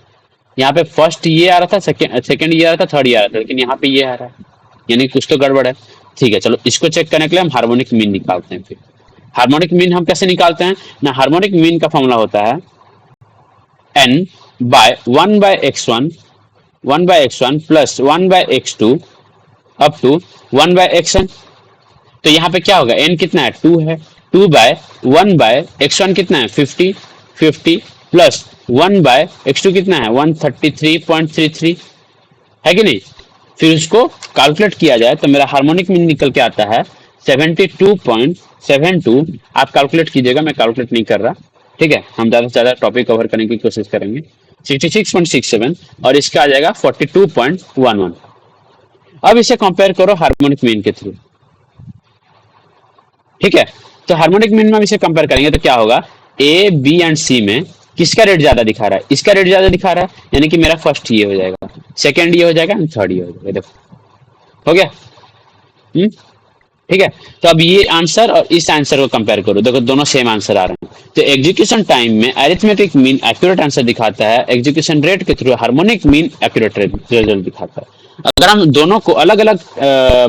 यहाँ पे फर्स्ट ये आ रहा था, सेकंड ये आ रहा था, थर्ड ये आ रहा था, लेकिन यहाँ पे ये आ रहा है, यानी कुछ तो गड़बड़ है। ठीक है, चलो इसको चेक करने के लिए हम हार्मोनिक मीन निकालते हैं। फिर हार्मोनिक मीन हम कैसे निकालते हैं ना, हार्मोनिक मीन का फॉर्मूला होता है n by 1/x1, 1/x1 plus 1/x2 up to 1/xn। तो यहाँ पे क्या होगा, n कितना है 2 है, 2/1/x1 कितना है 50, 50 प्लस 1/x2 कितना है 133.33, है कि नहीं? फिर उसको कैलकुलेट किया जाए तो मेरा हार्मोनिक मीन निकल के आता है 72.72। आप कैलकुलेट कीजिएगा, मैं कैलकुलेट नहीं कर रहा, ठीक है, हम ज्यादा से ज्यादा टॉपिक कवर करने की कोशिश करेंगे। 66.67 और इसका आ जाएगा 42.11। अब इसे कंपेयर करो हार्मोनिक मीन के थ्रू, ठीक है, तो हार्मोनिक मीन में इसे कंपेयर करेंगे तो क्या होगा, ए बी एंड सी में किसका रेट ज्यादा दिखा रहा है, इसका रेट ज्यादा दिखा रहा है, यानी कि मेरा फर्स्ट ये हो जाएगा, सेकंड ये हो जाएगा एंड थर्ड ये हो जाएगा। देखो हो गया, ठीक है। तो अब ये आंसर और इस आंसर को कंपेयर करो, देखो दोनों सेम आंसर आ रहे हैं। तो एग्जीक्यूशन टाइम में अरिथमेटिक मीन एक्यूरेट आंसर दिखाता है, एग्जीक्यूशन रेट के through harmonic mean accurate result दिखाता है। अगर हम दोनों को अलग अलग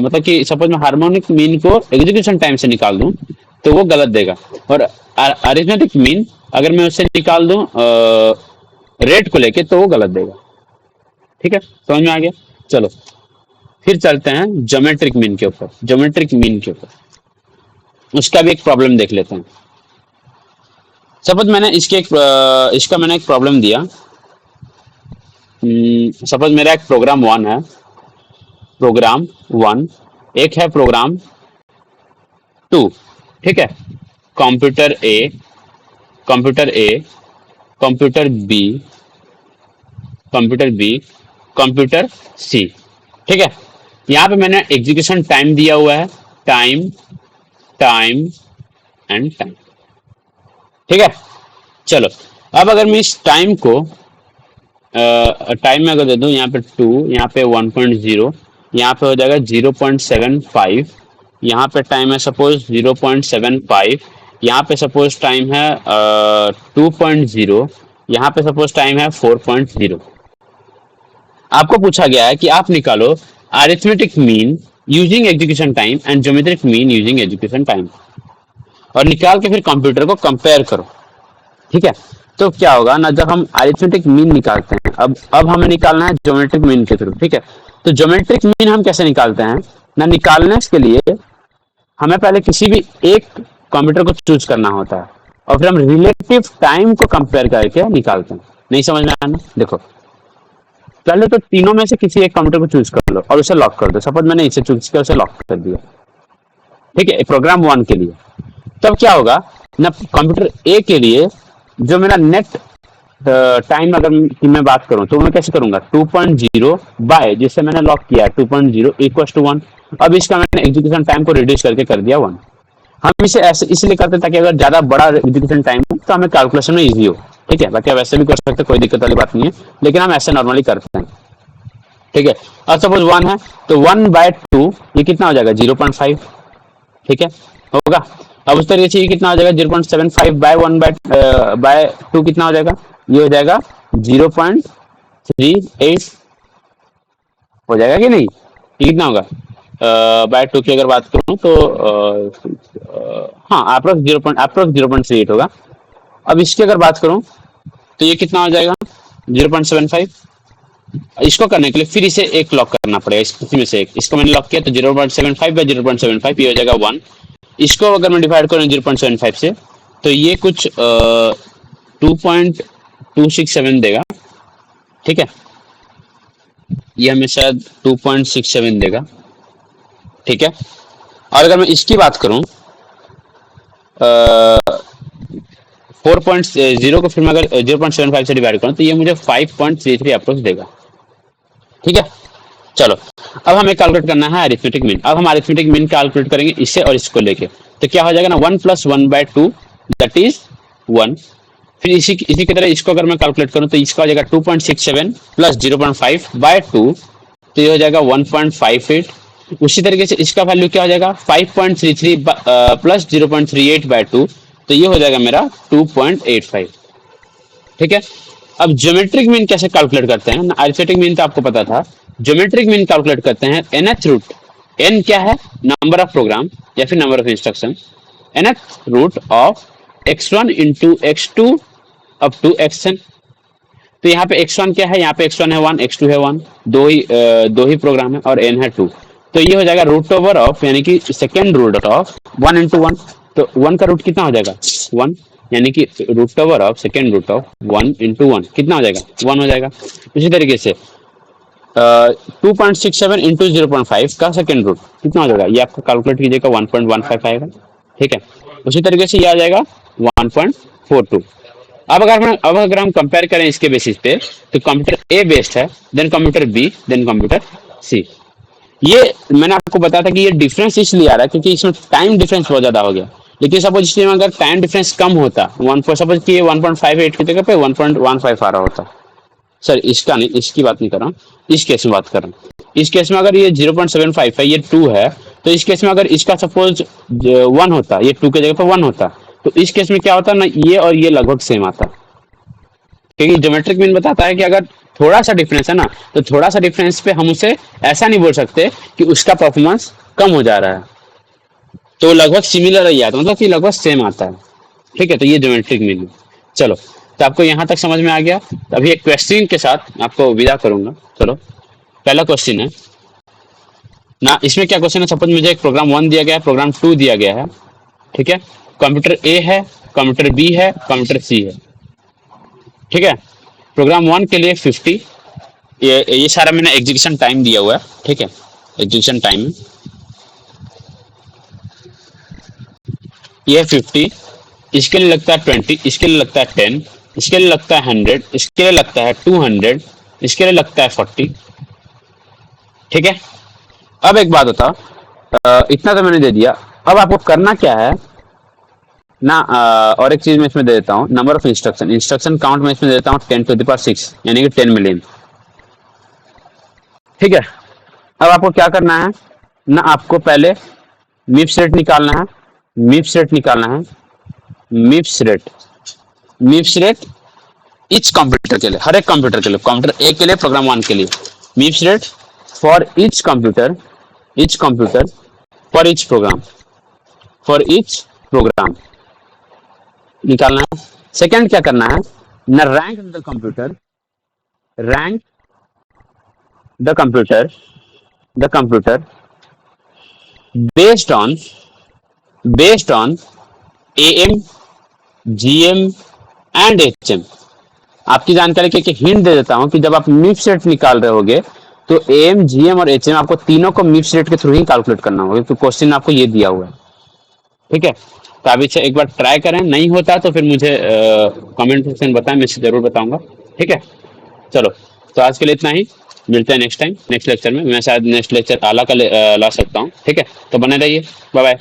मतलब कि सपोज मैं हार्मोनिक मीन को एग्जीक्यूशन टाइम से निकाल दूं तो वो गलत देगा, और अरिथमेटिक मीन अगर मैं उससे निकाल दूं रेट को लेके तो वो गलत देगा, ठीक है, समझ में आ गया। चलो फिर चलते हैं ज्योमेट्रिक मीन के ऊपर। ज्योमेट्रिक मीन के ऊपर उसका भी एक प्रॉब्लम देख लेते हैं। सपोज मैंने इसका मैंने एक प्रॉब्लम दिया। सपोज मेरा एक प्रोग्राम वन है, प्रोग्राम वन, एक है प्रोग्राम टू, ठीक है। Computer A, computer A, computer B, computer B, computer C, ठीक है। यहाँ पे मैंने एग्जीक्यूशन टाइम दिया हुआ है, टाइम, टाइम एंड टाइम, ठीक है। चलो अब अगर मैं इस टाइम को टाइम में अगर दे दूं, यहाँ पे 2, यहाँ पे 1.0, यहाँ पे हो जाएगा 0.75, यहाँ पे टाइम है सपोज 0.75, यहाँ पे सपोज टाइम है 2.0, यहाँ पे सपोज टाइम है 4.0। आपको पूछा गया है कि आप निकालो arithmetic mean using execution time and geometric mean using execution time, और निकाल के फिर कंप्यूटर को कंपेयर करो, ठीक है। तो क्या होगा ना, जब हम अरिथमेटिक मीन निकालते हैं, अब हमें निकालना है ज्योमेट्रिक मीन के थ्रू, ठीक है। तो ज्योमेट्रिक मीन हम कैसे निकालते हैं ना, निकालने के लिए हमें पहले किसी भी एक कंप्यूटर को चूज करना होता है और फिर हम रिलेटिव टाइम को कंपेयर करके निकालते हैं। नहीं समझ में आया ना, देखो पहले तो तीनों में से किसी एक कंप्यूटर को चूज कर लो और उसे लॉक कर दो। सपोज मैंने इसे चूज किया, उसे लॉक कर दिया, ठीक है, प्रोग्राम वन के लिए। तब क्या होगा ना, कंप्यूटर ए के लिए जो मेरा नेट टाइम अगर की मैं बात करूं तो मैं कैसे करूंगा, 2.0 बाय जिससे मैंने लॉक किया 2.0 इक्वल टू 1। अब इसका मैंने एग्जीक्यूशन टाइम को रिड्यूस करके कर दिया 1। हम इसे ऐसे इसलिए करते हैं ताकि अगर ज्यादा बड़ा एग्जीक्यूशन टाइम हो तो हमें कैलकुलेशन में इजी हो, ठीक है। बाकी आप ऐसे भी कर सकते हैं, कोई दिक्कत वाली बात नहीं है, लेकिन हम ऐसे नॉर्मली करते हैं, ठीक है। अब सपोज 1 है तो 1/2 ये कितना हो जाएगा, 0.5, ठीक है, होगा। अब उस तरीके से ये कितना हो जाएगा, 0.75 बाय 1/2 कितना हो जाएगा, ये हो जाएगा 0.38 हो जाएगा कि नहीं, ये कितना होगा बाय 2 की अगर बात करूं तो हाँ अप्रोक्स 0.38 होगा। अब इसकी अगर बात करूं तो ये कितना हो जाएगा 0.75। इसको करने के लिए फिर इसे एक लॉक करना पड़ेगा, इसी में से एक, इसको मैंने लॉक किया तो 0.75 बाय 0.75 ये हो जाएगा 1। इसको अगर मैं डिवाइड करूँ 0.75 से तो ये कुछ 2.267 देगा, ठीक है, ये हमें शायद 2.67 देगा, ठीक है। और अगर मैं इसकी बात करूं 4.0 को फिर मैं अगर 0.75 से डिवाइड करूं तो ये मुझे 5.33 अप्रोक्स देगा, ठीक है। चलो अब हमें कैलकुलेट करना है अरिथमेटिक मीन। अब हम अरिथमेटिक मीन कैलकुलेट करेंगे इससे और इसको लेके, तो क्या हो जाएगा ना 1 + 1/2 दैट इज 1। फिर इसी की तरह इसको अगर मैं कैलकुलेट करूं तो इसका हो जाएगा 2.67 + 0.5/2 तो ये हो जाएगा 1.58। उसी तरीके से इसका वैल्यू क्या हो जाएगा 5.33 + 0.38/2 तो ये हो जाएगा मेरा 2.85, ठीक है। अब ज्योमेट्रिक मीन कैसे कैलकुलेट करते हैं, अरिथमेटिक मीन तो आपको पता था, ज्योमेट्रिक मीन कैलकुलेट करते हैं nth रूट। n क्या है, नंबर ऑफ प्रोग्राम या फिर number of instruction, nth root of x1 into x2 up to xn। तो यहाँ पे x1 क्या है, यहाँ पे x1 है 1, x2 है 1, दो ही प्रोग्राम है और n है 2, तो ये हो जाएगा रूट ओवर ऑफ यानी कि सेकेंड रूट ऑफ 1 into 1। तो 1 का रूट कितना हो जाएगा 1, यानी कि root over of second root of 1 into 1 कितना हो जाएगा 1 हो जाएगा। इसी तरीके से 2.67 into 0.5 का सेकेंड रूट कितना हो जाएगा, ये आपको कैलकुलेट कीजिएगा 1.15 आएगा, ठीक है। उसी तरीके से ये आ जाएगा 1.42। अब अगर हम कंपेयर करें इसके बेसिस पे तो कंप्यूटर ए बेस्ड है, then computer B, then computer C. ये मैंने आपको बताया था कि ये डिफरेंस इसलिए आ रहा है क्योंकि इसमें टाइम डिफरेंस बहुत ज्यादा हो गया। लेकिन सपोज इसमें अगर टाइम डिफरेंस कम होता, सपोज कि 1.58 की जगह पे 1.15 आ रहा होता, सर इसका नहीं, इसकी बात नहीं कर रहा हूँ, इस केस में बात कर रहा हूँ। इस केस में अगर ये 0.75 है, ये 2 है, तो इस केस में अगर इसका सपोज 1 होता, ये 2 की जगह पे 1 होता, तो इस केस में क्या होता ना, ये और ये लगभग सेम आता। क्योंकि ज्योमेट्रिक मीन बताता है कि अगर थोड़ा सा डिफरेंस है ना, तो थोड़ा सा डिफरेंस पे हम उसे ऐसा नहीं बोल सकते कि उसका परफॉर्मेंस कम हो जा रहा है, तो लगभग सिमिलर ही आता, मतलब कि लगभग सेम आता है, ठीक है। तो ये ज्योमेट्रिक मीन है। चलो तो आपको यहाँ तक समझ में आ गया। तो अभी एक क्वेश्चन के साथ आपको विदा करूंगा। चलो, पहला क्वेश्चन है ना, इसमें क्या क्वेश्चन है, सपोज मुझे एक प्रोग्राम 1 दिया गया है, प्रोग्राम 2 दिया गया है, ठीक है। कंप्यूटर ए है, कंप्यूटर बी है, कंप्यूटर सी है, ठीक है। प्रोग्राम 1 के लिए 50, ये सारा मैंने एग्जीक्यूशन टाइम दिया हुआ है, ठीक है। एग्जीक्यूशन टाइम ये 50, इसके लिए लगता है 20, इसके लिए लगता है 10, इसके लिए लगता है 100, इसके लिए लगता है 200, इसके लिए लगता है 40, ठीक है। अब एक बात बताओ, इतना तो मैंने दे दिया, अब आपको करना क्या है ना, और एक चीज मैं इसमें दे देता हूँ, number of instruction, instruction count में इसमें दे देता हूँ 10⁶, यानी कि 10 मिलियन, ठीक है। अब आपको क्या करना है ना, आपको पहले मिप्स रेट निकालना है, मिप्स रेट निकालना है, MIPS rate, मिप्स rate each computer के लिए, हर एक कंप्यूटर के लिए, कंप्यूटर ए के लिए, प्रोग्राम 1 के लिए, MIPS rate for each computer, each computer, for each program, for each program निकालना है। सेकंड क्या करना है ना, rank the computer, rank the computer, the computer based on, based on AM, GM and HM. आपकी जानकारी के हिंट दे देता हूं कि जब आप मिप्स रेट निकाल रहे होगे तो एएम, जीएम और एचएम आपको तीनों को मिप्स रेट के थ्रू ही कैलकुलेट करना होगा, तो क्वेश्चन आपको ये दिया हुआ है, ठीक है। तो आप इसे एक बार ट्राई करें, नहीं होता तो फिर मुझे कमेंट सेक्शन बताएं, मैं इसे जरूर बताऊंगा, ठीक है। चलो, तो आज के लिए इतना ही, मिलते हैं नेक्स्ट टाइम, नेक्स्ट लेक्चर में। मैं शायद नेक्स्ट लेक्चर आला का ला सकता हूँ, ठीक है। तो बने रहिए, बाय बाय।